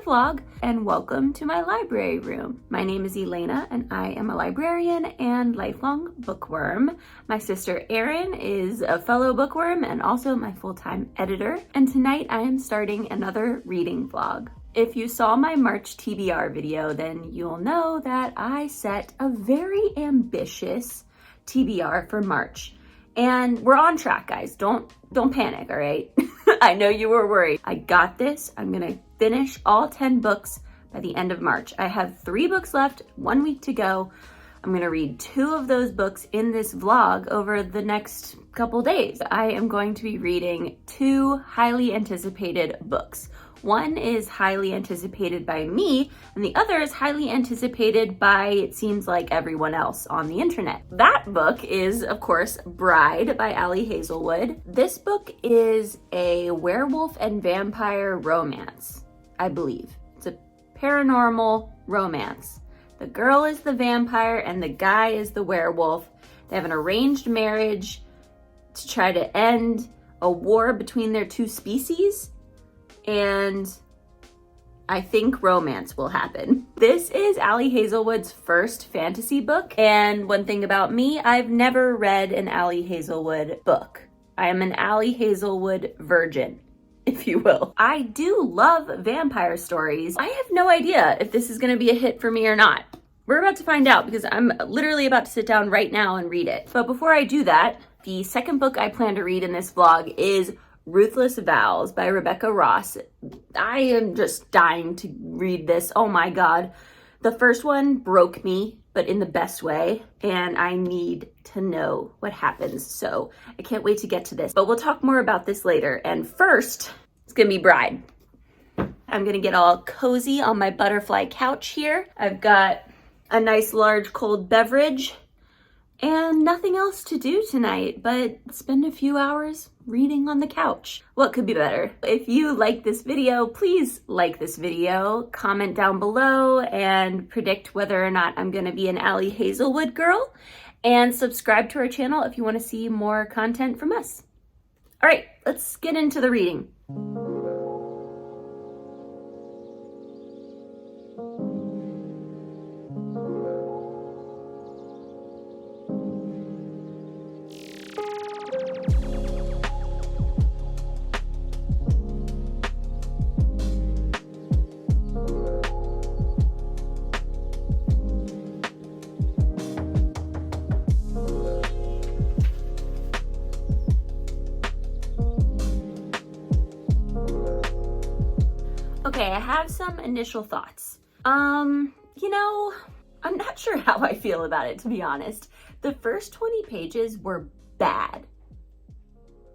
vlog and welcome to my library room. My name is Elena and I am a librarian and lifelong bookworm. My sister Erin is a fellow bookworm and also my full-time editor. And tonight I am starting another reading vlog. If you saw my March TBR video, then you'll know that I set a very ambitious TBR for March. And we're on track, guys. Don't panic, all right? I know you were worried. I got this. I'm gonna finish all 10 books by the end of March. I have 3 books left, 1 week to go. I'm gonna read 2 of those books in this vlog over the next couple days. I am going to be reading 2 highly anticipated books. One is highly anticipated by me, and the other is highly anticipated by, it seems like, everyone else on the internet. That book is, of course, Bride by Ali Hazelwood. This book is a werewolf and vampire romance, I believe. It's a paranormal romance. The girl is the vampire and the guy is the werewolf. They have an arranged marriage to try to end a war between their 2 species. And I think romance will happen. This is Ali Hazelwood's first fantasy book. And one thing about me, I've never read an Ali Hazelwood book. I am an Ali Hazelwood virgin, if you will. I do love vampire stories. I have no idea if this is gonna be a hit for me or not. We're about to find out because I'm literally about to sit down right now and read it. But before I do that, the second book I plan to read in this vlog is Ruthless, Vows by Rebecca Ross. I am just dying to read this. Oh my God. The first one broke me, but in the best way. And I need to know what happens. So I can't wait to get to this, but we'll talk more about this later. And first, it's gonna be Bride. I'm gonna get all cozy on my butterfly couch here. I've got a nice large cold beverage and nothing else to do tonight but spend a few hours reading on the couch. What could be better? If you like this video, please like this video, comment down below, and predict whether or not I'm gonna be an Ali Hazelwood girl, and subscribe to our channel if you wanna see more content from us. All right, let's get into the reading. Okay, I have some initial thoughts. You know, I'm not sure how I feel about it, to be honest. The first 20 pages were bad.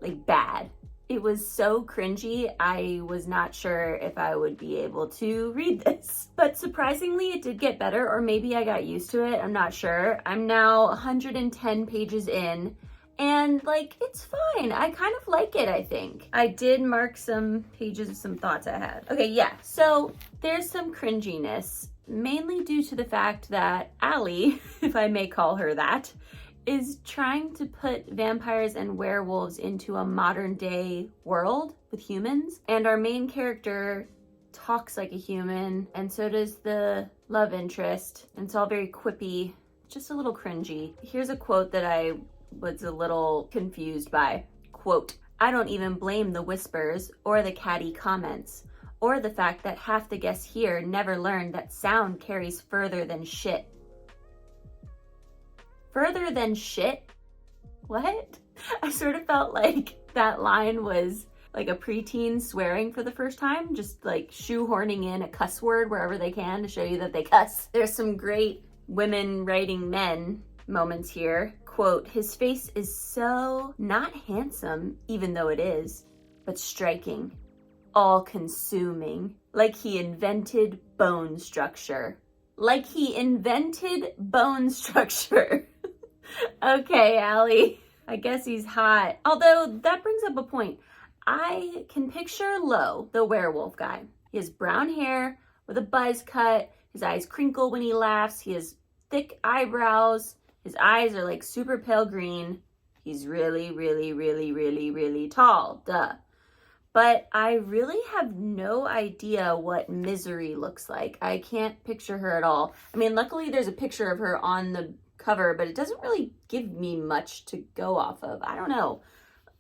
Like, bad. It was so cringy, I was not sure if I would be able to read this. But surprisingly, it did get better, or maybe I got used to it, I'm not sure. I'm now 110 pages in, and like, it's fine. I kind of like it, I think. I did mark some pages of some thoughts I had. Okay, yeah, so there's some cringiness, mainly due to the fact that Ali, if I may call her that, is trying to put vampires and werewolves into a modern day world with humans. And our main character talks like a human, and so does the love interest. And it's all very quippy, just a little cringy. Here's a quote that I was a little confused by. Quote, "I don't even blame the whispers or the catty comments or the fact that half the guests here never learned that sound carries further than shit." Further than shit? What? I sort of felt like that line was like a preteen swearing for the first time, just like shoehorning in a cuss word wherever they can to show you that they cuss. There's some great women writing men moments here. Quote, "His face is so not handsome, even though it is, but striking, all-consuming, like he invented bone structure." Like he invented bone structure. Okay, Ali, I guess he's hot. Although that brings up a point. I can picture Lo, the werewolf guy. He has brown hair with a buzz cut. His eyes crinkle when he laughs. He has thick eyebrows. His eyes are like super pale green. He's really, really, really, really, really tall. Duh. but I really have no idea what Misery looks like. I can't picture her at all. I mean, luckily there's a picture of her on the cover, but it doesn't really give me much to go off of. I don't know.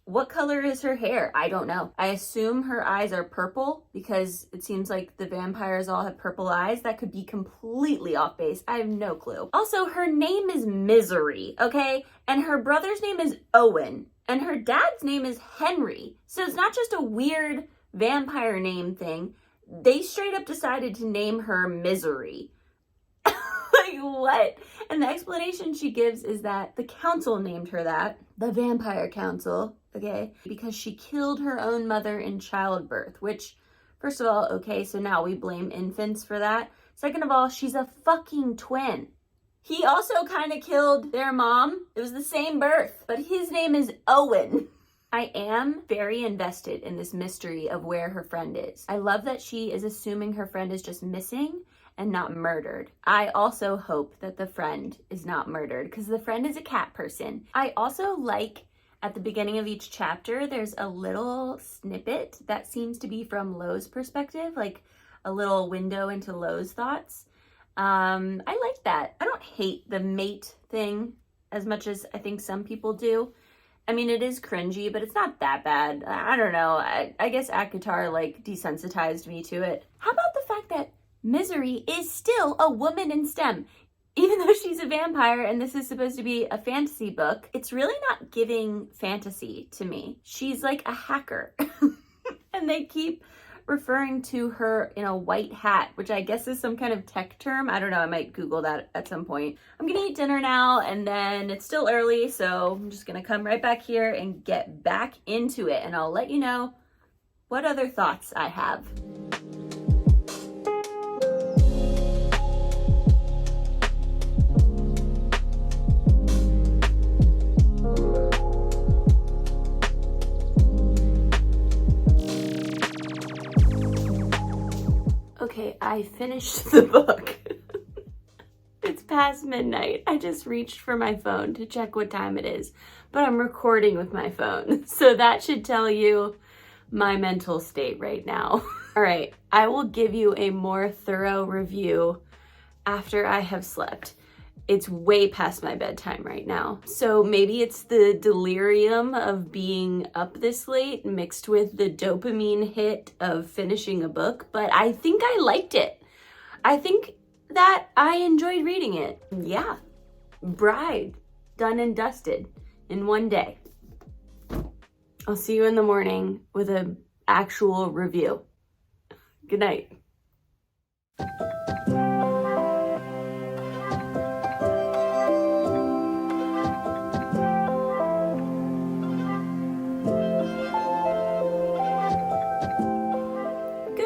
What color is her hair? I don't know. I assume her eyes are purple because it seems like the vampires all have purple eyes. That could be completely off base. I have no clue. Also, her name is Misery, okay? And her brother's name is Owen. And her dad's name is Henry. So it's not just a weird vampire name thing. They straight up decided to name her Misery. Like, what? And the explanation she gives is that the council named her that. The Vampire Council. Okay, because she killed her own mother in childbirth, which, first of all, okay, so now we blame infants for that. Second of all, she's a fucking twin. He also kind of killed their mom. It was the same birth, but his name is Owen. I am very invested in this mystery of where her friend is. I love that she is assuming her friend is just missing and not murdered. I also hope that the friend is not murdered because the friend is a cat person. I also like at the beginning of each chapter, there's a little snippet that seems to be from Lo's perspective, like a little window into Lo's thoughts. I like that. I don't hate the mate thing as much as I think some people do. I mean, it is cringy, but it's not that bad. I don't know. I guess ACOTAR like desensitized me to it. How about the fact that Misery is still a woman in STEM? Even though she's a vampire and this is supposed to be a fantasy book, it's really not giving fantasy to me. She's like a hacker. And they keep referring to her in a white hat, which I guess is some kind of tech term. I don't know, I might Google that at some point. I'm gonna eat dinner now and then it's still early, so I'm just gonna come right back here and get back into it and I'll let you know what other thoughts I have. Okay, I finished the book. It's past midnight. I just reached for my phone to check what time it is, but I'm recording with my phone. So that should tell you my mental state right now. All right, I will give you a more thorough review after I have slept. It's way past my bedtime right now. So maybe it's the delirium of being up this late mixed with the dopamine hit of finishing a book, but I think I liked it. I think that I enjoyed reading it. Yeah, Bride, done and dusted in one day. I'll see you in the morning with an actual review. Good night.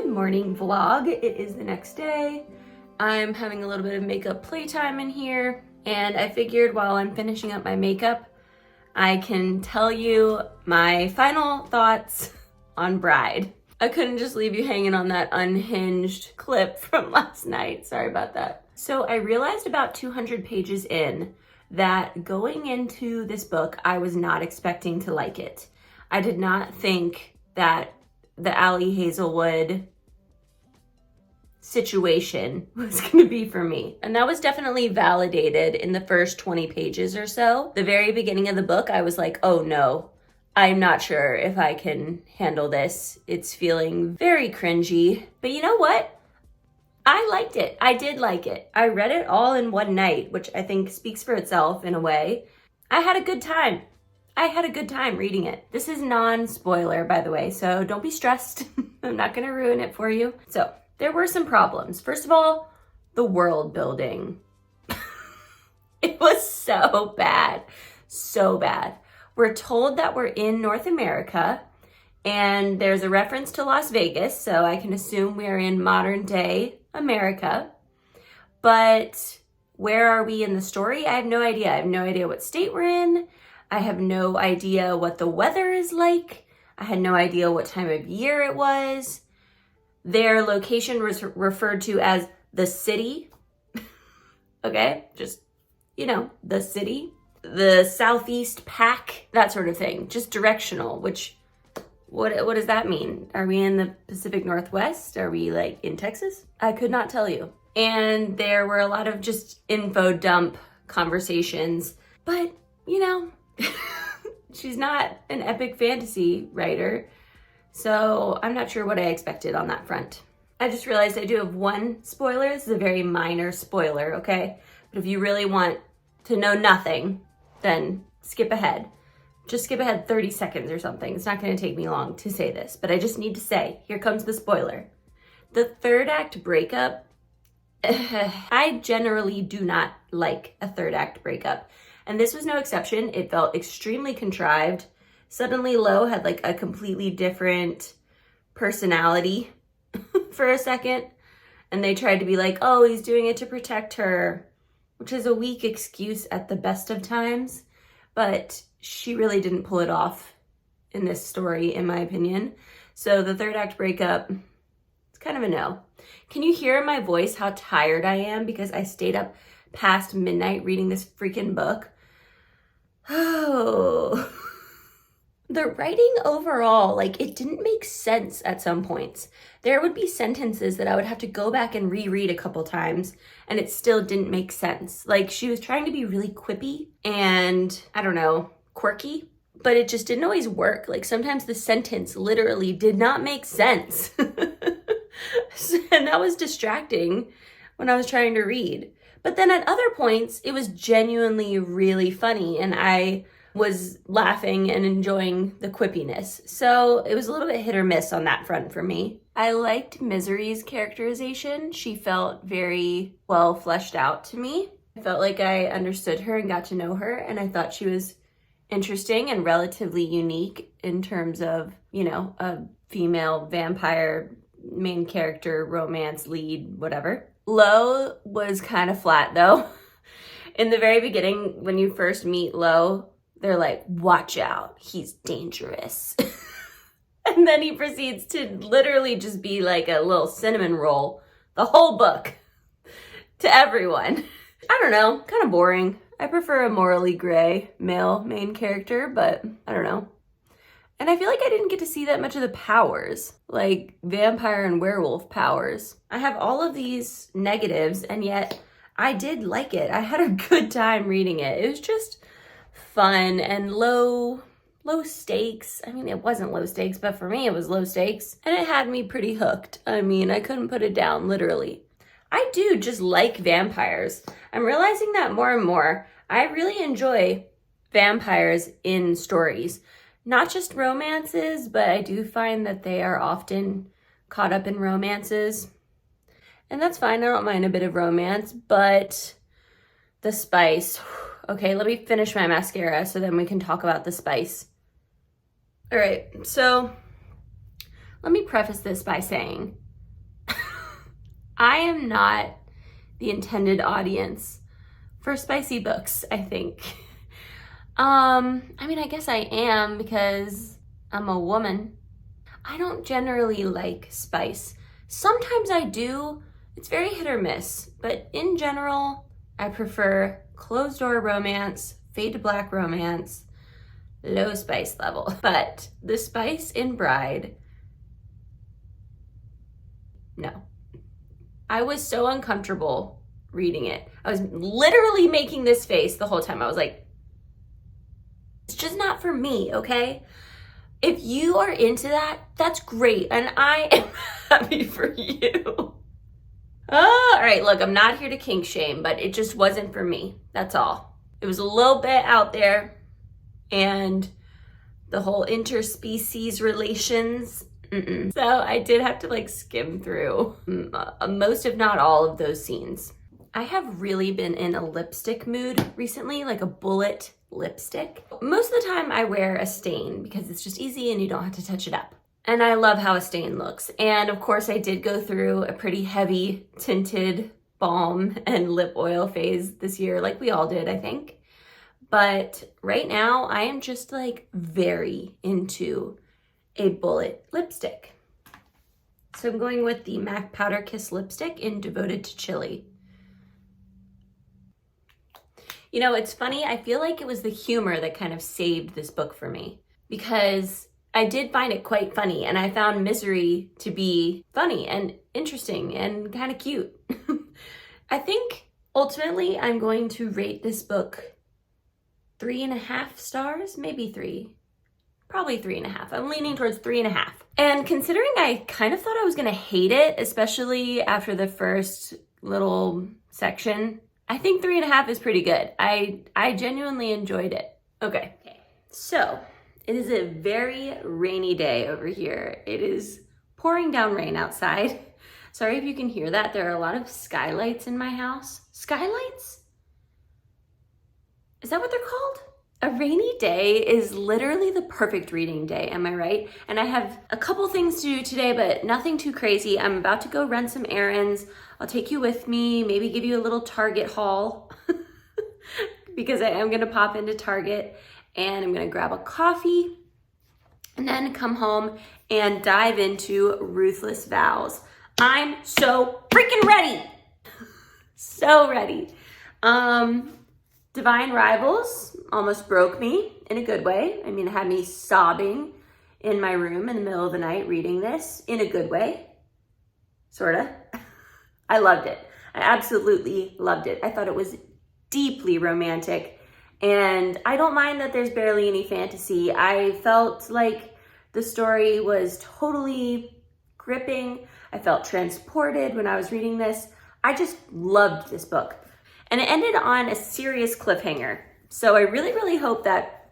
Morning vlog. It is the next day. I'm having a little bit of makeup playtime in here, and I figured while I'm finishing up my makeup, I can tell you my final thoughts on Bride. I couldn't just leave you hanging on that unhinged clip from last night. Sorry about that. So I realized about 200 pages in that going into this book, I was not expecting to like it. I did not think that the Ali Hazelwood situation was going to be for me. And that was definitely validated in the first 20 pages or so. The very beginning of the book, I was like, oh no, I'm not sure if I can handle this. It's feeling very cringy. But you know what? I liked it. I did like it. I read it all in one night, which I think speaks for itself in a way. I had a good time. I had a good time reading it. This is non-spoiler, by the way, so don't be stressed. I'm not going to ruin it for you. So there were some problems. First of all, the world building. It was so bad. So bad. We're told that we're in North America and there's a reference to Las Vegas, so I can assume we're in modern day America. But where are we in the story? I have no idea. I have no idea what state we're in. I have no idea what the weather is like. I had no idea what time of year it was. Their location was referred to as the city. Okay, just, you know, the city. The Southeast Pack, that sort of thing. Just directional, which What does that mean? Are we in the Pacific Northwest? Are we like in Texas? I could not tell you. And there were a lot of just info dump conversations, but you know, she's not an epic fantasy writer, so I'm not sure what I expected on that front. I just realized I do have one spoiler. This is a very minor spoiler, okay? But if you really want to know nothing, then skip ahead. Just skip ahead 30 seconds or something. It's not gonna take me long to say this, but I just need to say, here comes the spoiler. The third act breakup, I generally do not like a third act breakup. And this was no exception. It felt extremely contrived. Suddenly Lo had like a completely different personality for a second. And they tried to be like, oh, he's doing it to protect her, which is a weak excuse at the best of times. But she really didn't pull it off in this story, in my opinion. So the third act breakup, it's kind of a no. Can you hear in my voice how tired I am because I stayed up past midnight reading this freaking book? Oh. The writing overall, like, it didn't make sense at some points. There would be sentences that I would have to go back and reread a couple times, and it still didn't make sense. Like, she was trying to be really that and, I don't know, quirky, but it just didn't always work. Like, sometimes the sentence literally did not make sense. And that was distracting when I was trying to read. But then at other points, it was genuinely really funny, and I was laughing and enjoying the quippiness. So it was a little bit hit or miss on that front for me. I liked Misery's characterization. She felt very well fleshed out to me. I felt like I understood her and got to know her, and I thought she was interesting and relatively unique in terms of, you know, a female vampire main character, romance lead, whatever. Lo was kind of flat though. In the very beginning, when you first meet Lo, they're like, watch out, he's dangerous. And then he proceeds to literally just be like a little cinnamon roll the whole book to everyone. I don't know, kind of boring. I prefer a morally gray male main character, but I don't know. And I feel like I didn't get to see that much of the powers, like vampire and werewolf powers. I have all of these negatives, and yet I did like it. I had a good time reading it. It was just fun and low stakes. I mean, it wasn't low stakes, but for me it was low stakes, and it had me pretty hooked. I mean, I couldn't put it down, literally. I do just like vampires. I'm realizing that more and more. I really enjoy vampires in stories. Not just romances, but I do find that they are often caught up in romances. And that's fine, I don't mind a bit of romance, but the spice. Okay, let me finish my mascara so then we can talk about the spice. All right, so let me preface this by saying, I am not the intended audience for spicy books, I think. I mean, I guess I am because I'm a woman. I don't generally like spice. Sometimes I do. It's very hit or miss, but in general, I prefer closed door romance, fade to black romance, low spice level. But the spice in Bride, no. I was so uncomfortable reading it. I was literally making this face the whole time. I was like, it's just not for me, okay? If you are into that, that's great, and I am happy for you. Oh, all right, look, I'm not here to kink shame, but it just wasn't for me. That's all. It was a little bit out there, and the whole interspecies relations, So I did have to like skim through most, if not all, of those scenes. I have really been in a lipstick mood recently, like a bullet lipstick. Most of the time I wear a stain because it's just easy and you don't have to touch it up. And I love how a stain looks. And of course I did go through a pretty heavy tinted balm and lip oil phase this year, like we all did, I think. But right now I am just like very into a bullet lipstick. So I'm going with the MAC Powder Kiss lipstick in Devoted to Chili. You know, it's funny, I feel like it was the humor that kind of saved this book for me, because I did find it quite funny, and I found Misery to be funny and interesting and kind of cute. I think ultimately I'm going to rate this book 3.5 stars, maybe 3. Probably 3.5. I'm leaning towards 3.5. And considering I kind of thought I was gonna hate it, especially after the first little section, I think 3.5 is pretty good. I genuinely enjoyed it. Okay, so it is a very rainy day over here. It is pouring down rain outside. Sorry if you can hear that. There are a lot of skylights in my house. Skylights? Is that what they're called? A rainy day is literally the perfect reading day, am I right? And I have a couple things to do today, but nothing too crazy. I'm about to go run some errands. I'll take you with me, maybe give you a little Target haul because I am gonna pop into Target and I'm gonna grab a coffee and then come home and dive into Ruthless Vows. I'm so freaking ready. So ready. Divine Rivals almost broke me in a good way. I mean, it had me sobbing in my room in the middle of the night reading this in a good way, sorta. I loved it. I absolutely loved it. I thought it was deeply romantic, and I don't mind that there's barely any fantasy. I felt like the story was totally gripping. I felt transported when I was reading this. I just loved this book. And it ended on a serious cliffhanger. So I really, really hope that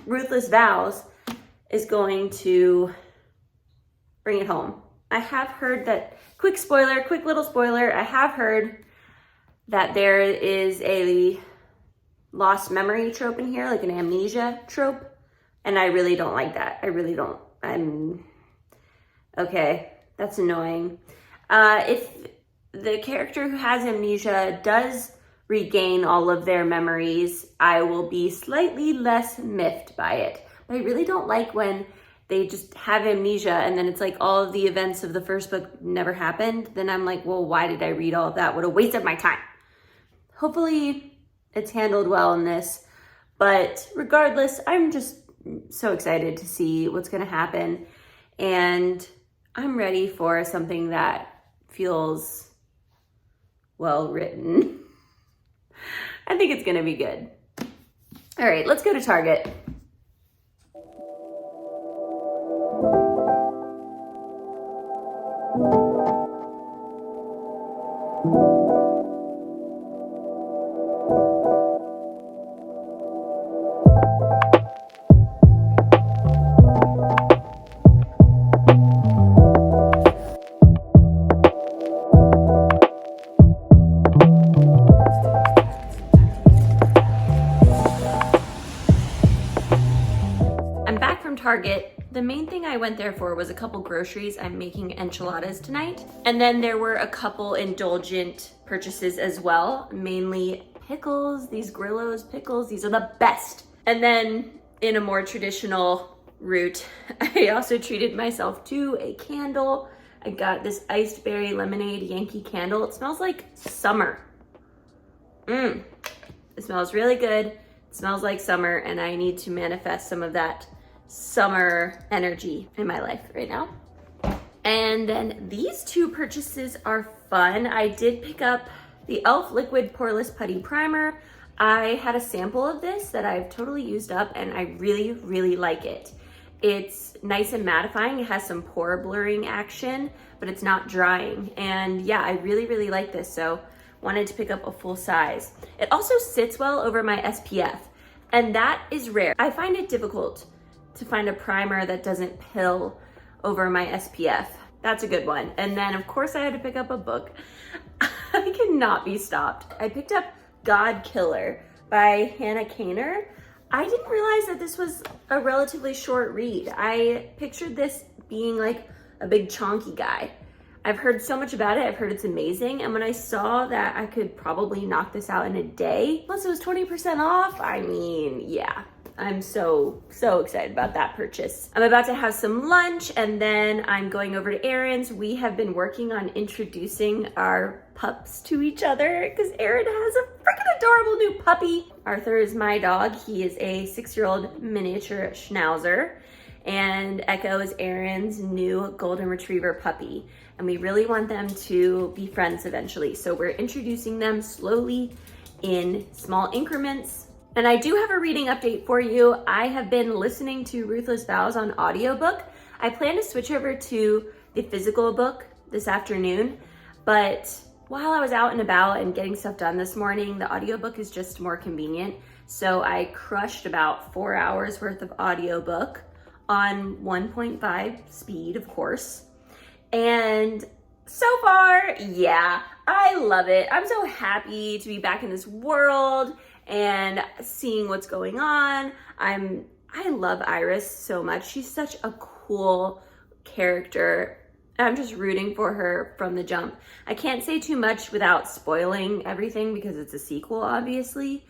Ruthless Vows is going to bring it home. I have heard that, quick little spoiler, I have heard that there is a lost memory trope in here, like an amnesia trope. And I really don't like that. I really don't. Okay, that's annoying. If the character who has amnesia does regain all of their memories, I will be slightly less miffed by it. But I really don't like when they just have amnesia and then it's like all of the events of the first book never happened. Then I'm like, well, why did I read all of that? What a waste of my time. Hopefully it's handled well in this. But regardless, I'm just so excited to see what's going to happen. And I'm ready for something that feels well written. I think it's gonna be good. All right, let's go to Target. Target. The main thing I went there for was a couple groceries. I'm making enchiladas tonight. And then there were a couple indulgent purchases as well, mainly pickles, these Grillo's pickles. These are the best. And then in a more traditional route, I also treated myself to a candle. I got this iced berry lemonade Yankee candle. It smells like summer. It smells really good. It smells like summer, and I need to manifest some of that summer energy in my life right now. And then these two purchases are fun. I did pick up the e.l.f. Liquid Poreless Putty Primer. I had a sample of this that I've totally used up and I really, really like it. It's nice and mattifying. It has some pore blurring action, but it's not drying. And yeah, I really, really like this. So wanted to pick up a full size. It also sits well over my SPF, and that is rare. I find it difficult to find a primer that doesn't pill over my SPF. That's a good one. And then of course I had to pick up a book. I cannot be stopped. I picked up God Killer by Hannah Kaner. I didn't realize that this was a relatively short read. I pictured this being like a big chonky guy. I've heard so much about it. I've heard it's amazing. And when I saw that I could probably knock this out in a day, plus it was 20% off, I mean, yeah. I'm so excited about that purchase. I'm about to have some lunch and then I'm going over to Erin's. We have been working on introducing our pups to each other because Erin has a freaking adorable new puppy. Arthur is my dog. He is a 6-year-old miniature schnauzer. and Echo is Erin's new golden retriever puppy. And we really want them to be friends eventually. So we're introducing them slowly in small increments. And I do have a reading update for you. I have been listening to Ruthless Vows on audiobook. I plan to switch over to the physical book this afternoon, but while I was out and about and getting stuff done this morning, the audiobook is just more convenient. So I crushed about 4 hours worth of audiobook on 1.5 speed, of course. And so far, yeah, I love it. I'm so happy to be back in this world and seeing what's going on. I love Iris so much. She's such a cool character. I'm just rooting for her from the jump. I can't say too much without spoiling everything because it's a sequel, obviously.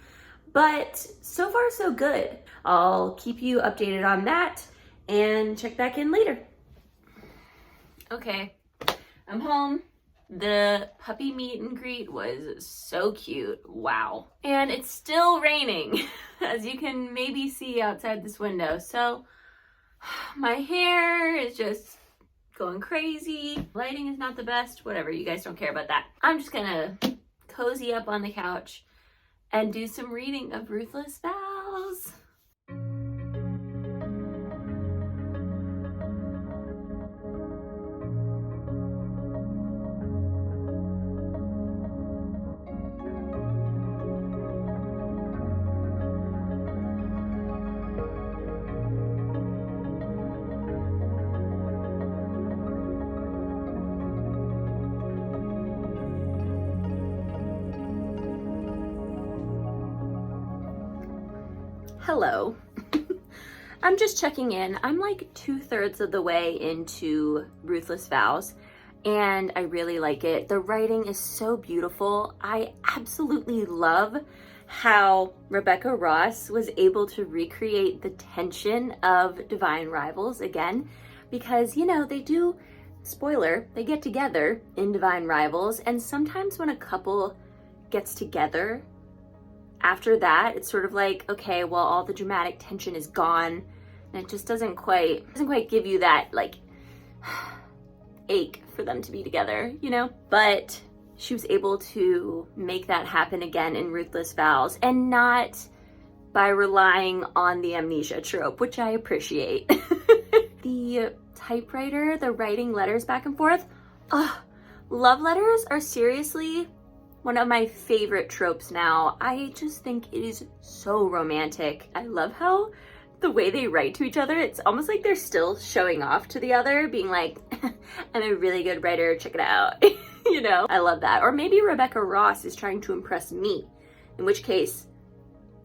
But so far, so good. I'll keep you updated on that and check back in later. Okay, I'm home. The puppy meet and greet was so cute. Wow. And it's still raining, as you can maybe see outside this window. So my hair is just going crazy. Lighting is not the best. Whatever, you guys don't care about that. I'm just gonna cozy up on the couch and do some reading of Ruthless Vows. Hello. I'm just checking in. I'm like 2/3 of the way into Ruthless Vows, and I really like it. The writing is so beautiful. I absolutely love how Rebecca Ross was able to recreate the tension of Divine Rivals again, because, you know, they do, spoiler, they get together in Divine Rivals, and sometimes when a couple gets together, after that, it's sort of like, okay, well, all the dramatic tension is gone, and it just doesn't quite give you that, like, ache for them to be together, you know? But she was able to make that happen again in Ruthless Vows, and not by relying on the amnesia trope, which I appreciate. The typewriter, the writing letters back and forth, love letters are seriously one of my favorite tropes now. I just think it is so romantic. I love how the way they write to each other, it's almost like they're still showing off to the other, being like, I'm a really good writer, check it out. You know, I love that. Or maybe Rebecca Ross is trying to impress me, in which case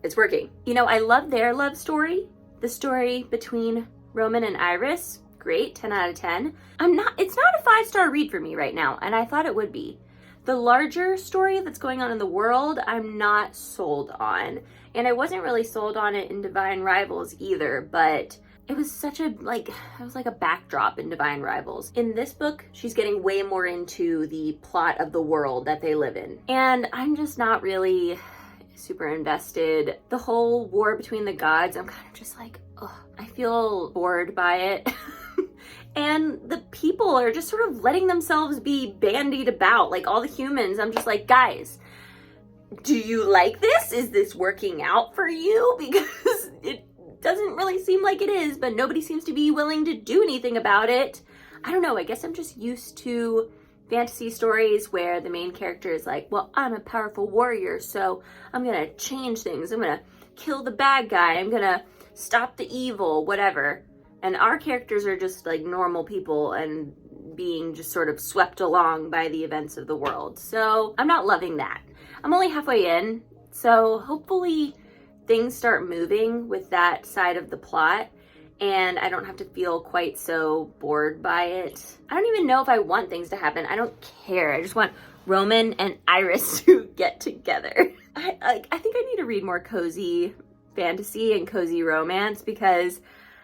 it's working. You know, I love their love story. The story between Roman and Iris, great, 10 out of 10. It's not a 5-star read for me right now, and I thought it would be. The larger story that's going on in the world, I'm not sold on. And I wasn't really sold on it in Divine Rivals either, but it was such a, it was like a backdrop in Divine Rivals. In this book, she's getting way more into the plot of the world that they live in. And I'm just not really super invested. The whole war between the gods, I'm kind of just like, ugh, I feel bored by it. And the people are just sort of letting themselves be bandied about, like all the humans. I'm just like, guys, do you like this? Is this working out for you? Because it doesn't really seem like it is, but nobody seems to be willing to do anything about it. I don't know, I guess I'm just used to fantasy stories where the main character is like, well, I'm a powerful warrior, so I'm gonna change things. I'm gonna kill the bad guy. I'm gonna stop the evil, whatever. And our characters are just like normal people and being just sort of swept along by the events of the world. So I'm not loving that. I'm only halfway in, so hopefully things start moving with that side of the plot and I don't have to feel quite so bored by it. I don't even know if I want things to happen. I don't care. I just want Roman and Iris to get together. I think I need to read more cozy fantasy and cozy romance because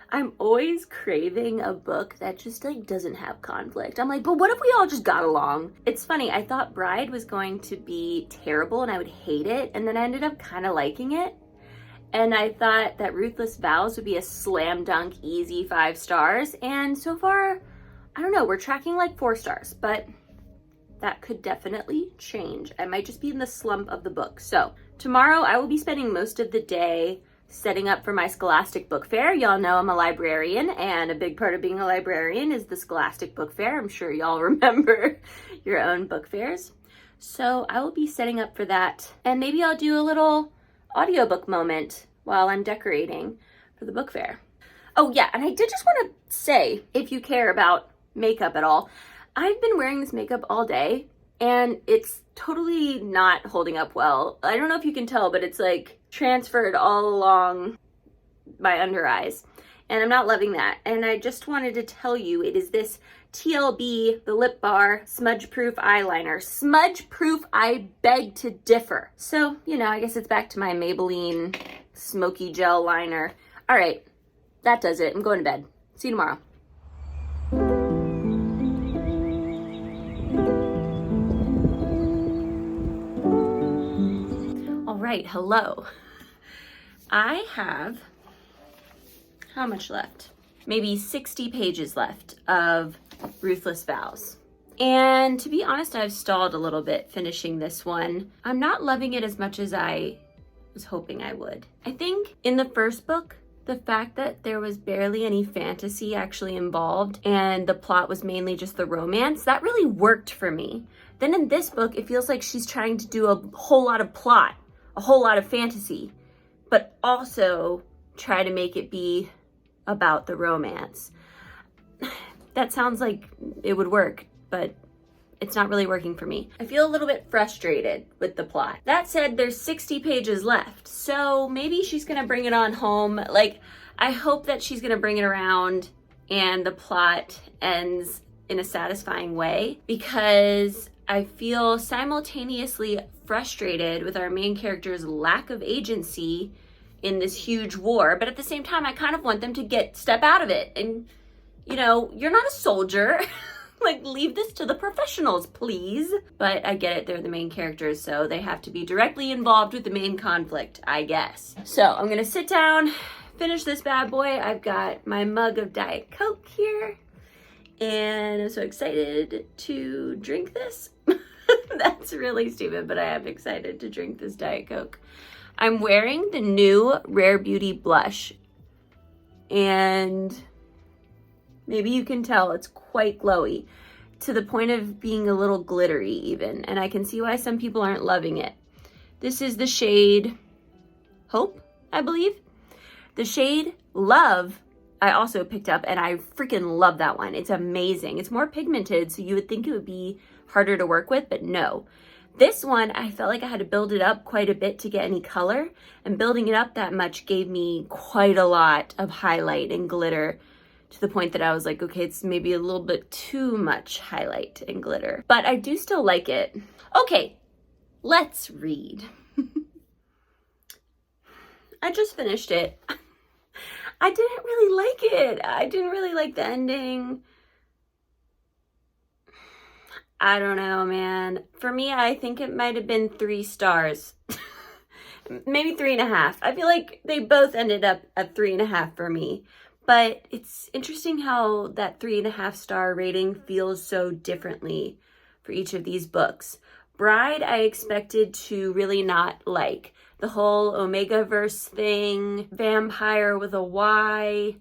I'm always craving a book that just like doesn't have conflict. I'm like, but what if we all just got along? It's funny, I thought Bride was going to be terrible and I would hate it, and then I ended up kind of liking it. And I thought that Ruthless Vows would be a slam dunk, easy 5 stars. And so far, I don't know, we're tracking like 4 stars, but that could definitely change. I might just be in the slump of the book. So tomorrow I will be spending most of the day setting up for my Scholastic Book Fair. Y'all know I'm a librarian, and a big part of being a librarian is the Scholastic Book Fair. I'm sure y'all remember your own book fairs. So I will be setting up for that, and maybe I'll do a little audiobook moment while I'm decorating for the book fair. Oh yeah, and I did just want to say, if you care about makeup at all, I've been wearing this makeup all day and it's totally not holding up well. I don't know if you can tell, but it's like transferred all along my under eyes, and I'm not loving that. And I just wanted to tell you, it is this TLB, the Lip Bar Smudge Proof Eyeliner. Smudge Proof, I beg to differ. So, you know, I guess it's back to my Maybelline Smoky Gel Liner. All right, that does it. I'm going to bed. See you tomorrow. All right, hello. I have, how much left? Maybe 60 pages left of Ruthless Vows. And to be honest, I've stalled a little bit finishing this one. I'm not loving it as much as I was hoping I would. I think in the first book, the fact that there was barely any fantasy actually involved and the plot was mainly just the romance, that really worked for me. Then in this book, it feels like she's trying to do a whole lot of plot, a whole lot of fantasy, but also try to make it be about the romance. That sounds like it would work, but it's not really working for me. I feel a little bit frustrated with the plot. That said, there's 60 pages left, so maybe she's gonna bring it on home. Like, I hope that she's gonna bring it around and the plot ends in a satisfying way, because I feel simultaneously frustrated with our main character's lack of agency in this huge war, but at the same time, I kind of want them to step out of it. And, you know, you're not a soldier. Like, leave this to the professionals, please. But I get it, they're the main characters, so they have to be directly involved with the main conflict, I guess. So I'm gonna sit down, finish this bad boy. I've got my mug of Diet Coke here, and I'm so excited to drink this. That's really stupid, but I am excited to drink this Diet Coke. I'm wearing the new Rare Beauty blush, and maybe you can tell it's quite glowy, to the point of being a little glittery even, and I can see why some people aren't loving it. This is the shade Hope, I believe. The shade Love I also picked up, and I freaking love that one. It's amazing. It's more pigmented, so you would think it would be harder to work with, but no. This one, I felt like I had to build it up quite a bit to get any color, and building it up that much gave me quite a lot of highlight and glitter, to the point that I was like, okay, it's maybe a little bit too much highlight and glitter, but I do still like it. Okay, let's read. I just finished it. I didn't really like it. I didn't really like the ending. I don't know, man. For me, I think it might have been 3 stars. Maybe 3.5. I feel like they both ended up at 3.5 for me. But it's interesting how that 3.5 star rating feels so differently for each of these books. Bride, I expected to really not like. The whole Omega-verse thing, vampire with a Y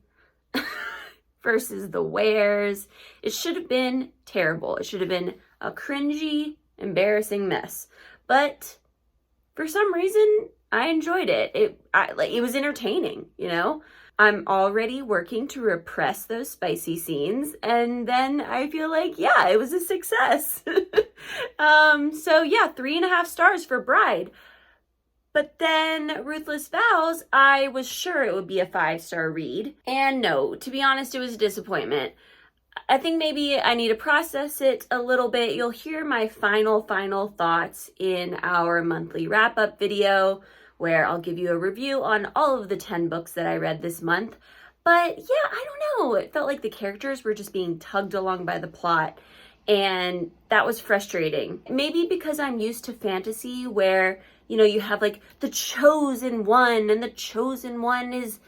versus the wares. It should have been terrible. It should have been a cringy, embarrassing mess. But for some reason, I enjoyed it. It was entertaining, you know? I'm already working to repress those spicy scenes, and then I feel like, yeah, it was a success. So yeah, 3.5 stars for Bride. But then Ruthless Vows, I was sure it would be a 5-star read. And no, to be honest, it was a disappointment. I think maybe I need to process it a little bit. You'll hear my final thoughts in our monthly wrap-up video, where I'll give you a review on all of the 10 books that I read this month. But yeah, I don't know. It felt like the characters were just being tugged along by the plot, and that was frustrating. Maybe because I'm used to fantasy where, you know, you have like the chosen one, and the chosen one is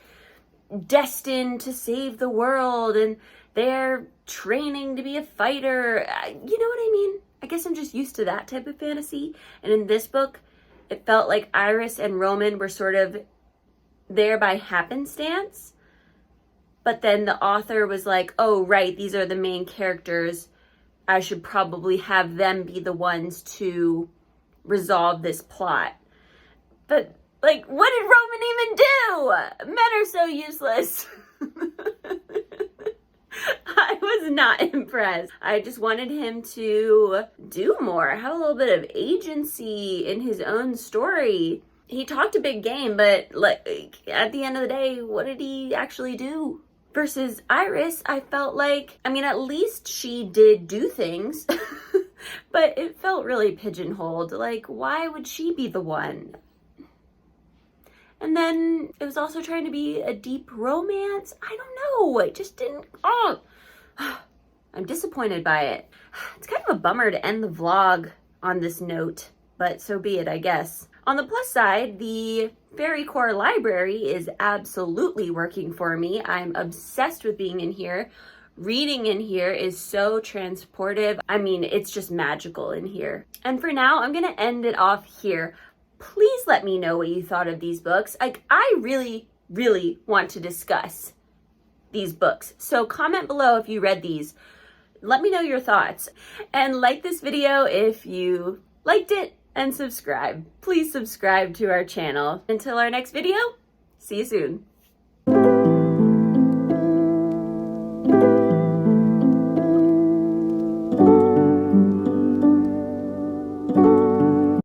destined to save the world, and they're training to be a fighter. You know what I mean? I guess I'm just used to that type of fantasy. And in this book, it felt like Iris and Roman were sort of there by happenstance. But then the author was like, oh, right, these are the main characters. I should probably have them be the ones to resolve this plot. But, like, what did Roman even do? Men are so useless. I was not impressed. I just wanted him to do more, have a little bit of agency in his own story. He talked a big game, but like at the end of the day, what did he actually do? Versus Iris, I felt like, I mean, at least she did do things, but it felt really pigeonholed. Like, why would she be the one? And then it was also trying to be a deep romance. I don't know. It just didn't. Oh, I'm disappointed by it. It's kind of a bummer to end the vlog on this note, but so be it, I guess. On the plus side, the Fairycore Library is absolutely working for me. I'm obsessed with being in here. Reading in here is so transportive. I mean, it's just magical in here. And for now, I'm gonna end it off here. Please let me know what you thought of these books. Like, I really, really want to discuss these books. So comment below if you read these. Let me know your thoughts. And like this video if you liked it, and subscribe. Please subscribe to our channel. Until our next video, see you soon.